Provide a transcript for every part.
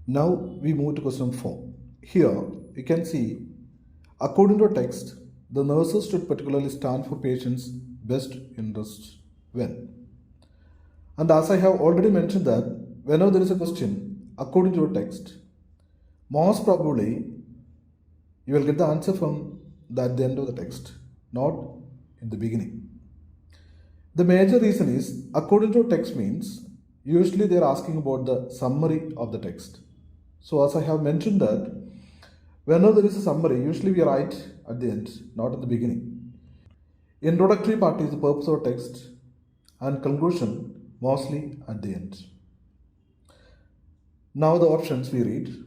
Now we move to question 4. Here you can see, according to text, the nurses should particularly stand for patients' best interest when. And as I have already mentioned that whenever there is a question according to a text, most probably you will get the answer from at the end of the text, not in the beginning. The major reason is according to text means usually they are asking about the summary of the text. So as I have mentioned that whenever there is a summary, usually we write at the end, not at the beginning. Introductory part is the purpose of text and conclusion mostly at the end. Now the options we read.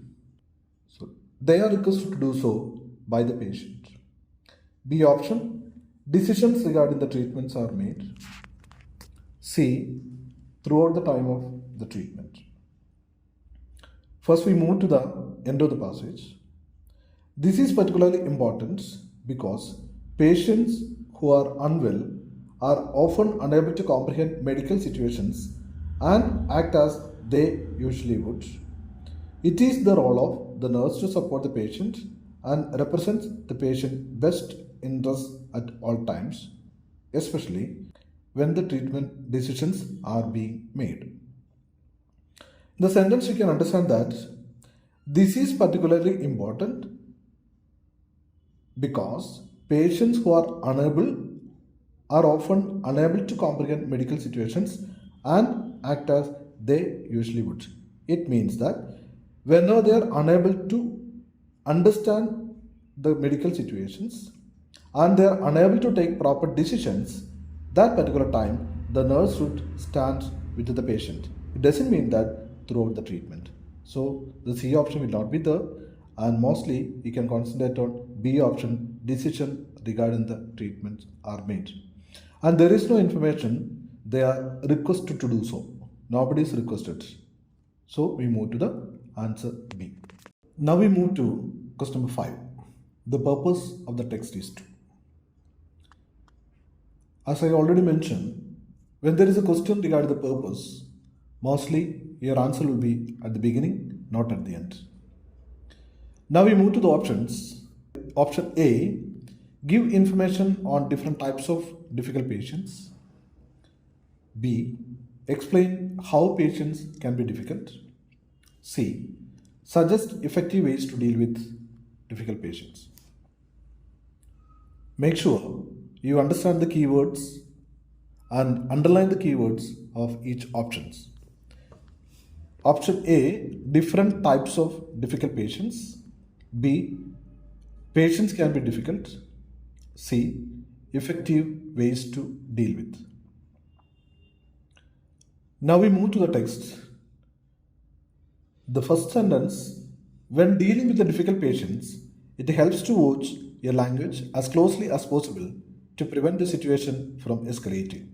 So they are requested to do so by the patient. B option, decisions regarding the treatments are made. C, throughout the time of the treatment. First we move to the end of the passage. This is particularly important because patients who are unwell are often unable to comprehend medical situations and act as they usually would. It is the role of the nurse to support the patient and represent the patient's best interests at all times, especially when the treatment decisions are being made. In the sentence you can understand that this is particularly important because patients who are often unable to comprehend medical situations and act as they usually would. It means that whenever they are unable to understand the medical situations and they are unable to take proper decisions, that particular time the nurse should stand with the patient. It doesn't mean that throughout the treatment. So the C option will not be there, and mostly you can concentrate on B option, decision regarding the treatments are made. And there is no information they are requested to do so. Nobody is requested. So we move to the answer B. Now we move to question number 5. The purpose of the text is to. As I already mentioned, when there is a question regarding the purpose, mostly your answer will be at the beginning, not at the end. Now we move to the options. Option A, give information on different types of difficult patients. B, explain how patients can be difficult. C, suggest effective ways to deal with difficult patients. Make sure you understand the keywords and underline the keywords of each options. Option A, different types of difficult patients. B, patients can be difficult. C, effective ways to deal with. Now we move to the text. The first sentence, when dealing with the difficult patients, it helps to watch your language as closely as possible to prevent the situation from escalating.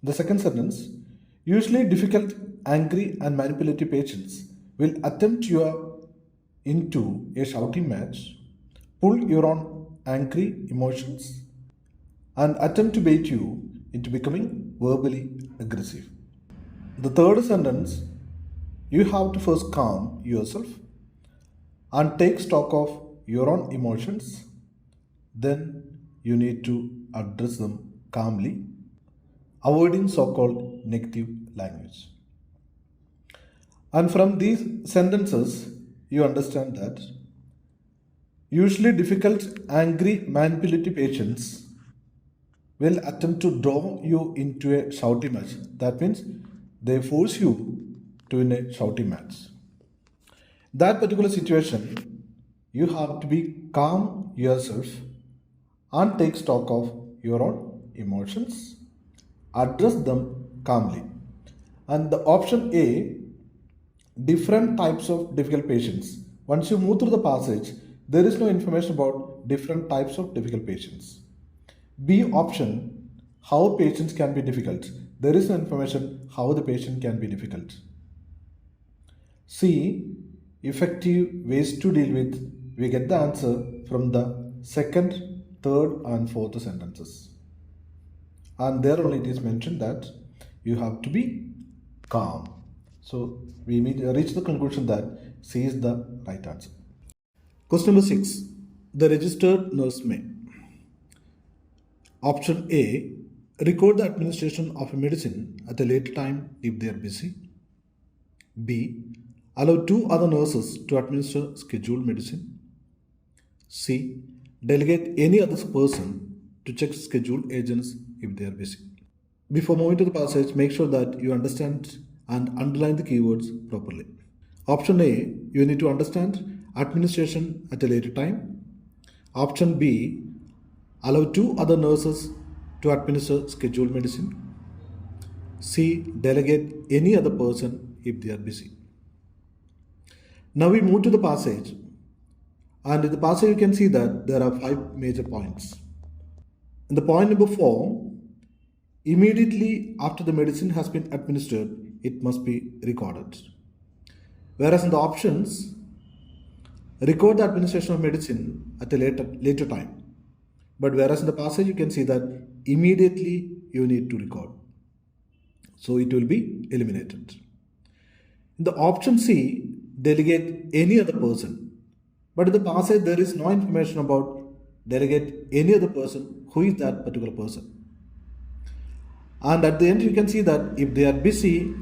The second sentence, usually difficult, angry and manipulative patients will attempt you into a shouting match, pull your own angry emotions and attempt to bait you into becoming verbally aggressive. The third sentence, you have to first calm yourself and take stock of your own emotions. Then you need to address them calmly, avoiding so-called negative language. And from these sentences, you understand that usually difficult, angry, manipulative patients will attempt to draw you into a shouting match. That means they force you to win a shouting match. That particular situation, you have to be calm yourself and take stock of your own emotions, address them calmly. And the option A, different types of difficult patients. Once you move through the passage, there is no information about different types of difficult patients. B option, how patients can be difficult. There is no information how the patient can be difficult. C, effective ways to deal with. We get the answer from the second, third and fourth sentences. And there only it is mentioned that you have to be calm. So we reach the conclusion that C is the right answer. Question number 6. The registered nurse may. Option A. Record the administration of a medicine at a later time if they are busy. B. Allow two other nurses to administer scheduled medicine. C. Delegate any other person to check scheduled agents if they are busy. Before moving to the passage, make sure that you understand and underline the keywords properly. Option A, you need to understand administration at a later time. Option B, allow two other nurses to administer scheduled medicine. C, delegate any other person if they are busy. Now we move to the passage, and in the passage you can see that there are 5 major points. In the point number 4, immediately after the medicine has been administered, it must be recorded. Whereas in the options, record the administration of medicine at a later time. But whereas in the passage you can see that immediately you need to record. So it will be eliminated. In the option C, delegate any other person. But in the passage there is no information about delegate any other person. Who is that particular person? And at the end you can see that if they are busy,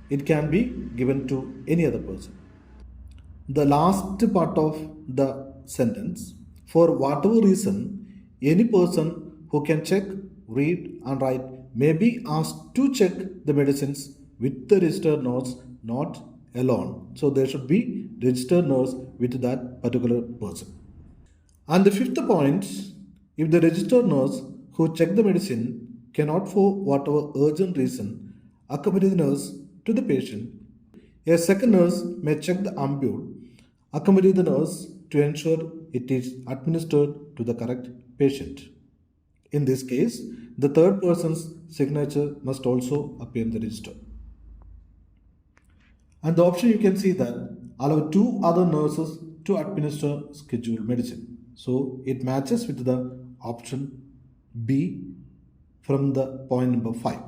it can be given to any other person. The last part of the sentence, for whatever reason, any person who can check, read and write may be asked to check the medicines with the registered nurse, not alone. So there should be registered nurse with that particular person. And the fifth point, if the registered nurse who checked the medicine cannot for whatever urgent reason accompany the nurse to the patient, a second nurse may check the ampule, accompany the nurse to ensure it is administered to the correct patient. In this case, the third person's signature must also appear in the register. And the option you can see that allow two other nurses to administer scheduled medicine. So it matches with the option B from the point number 5.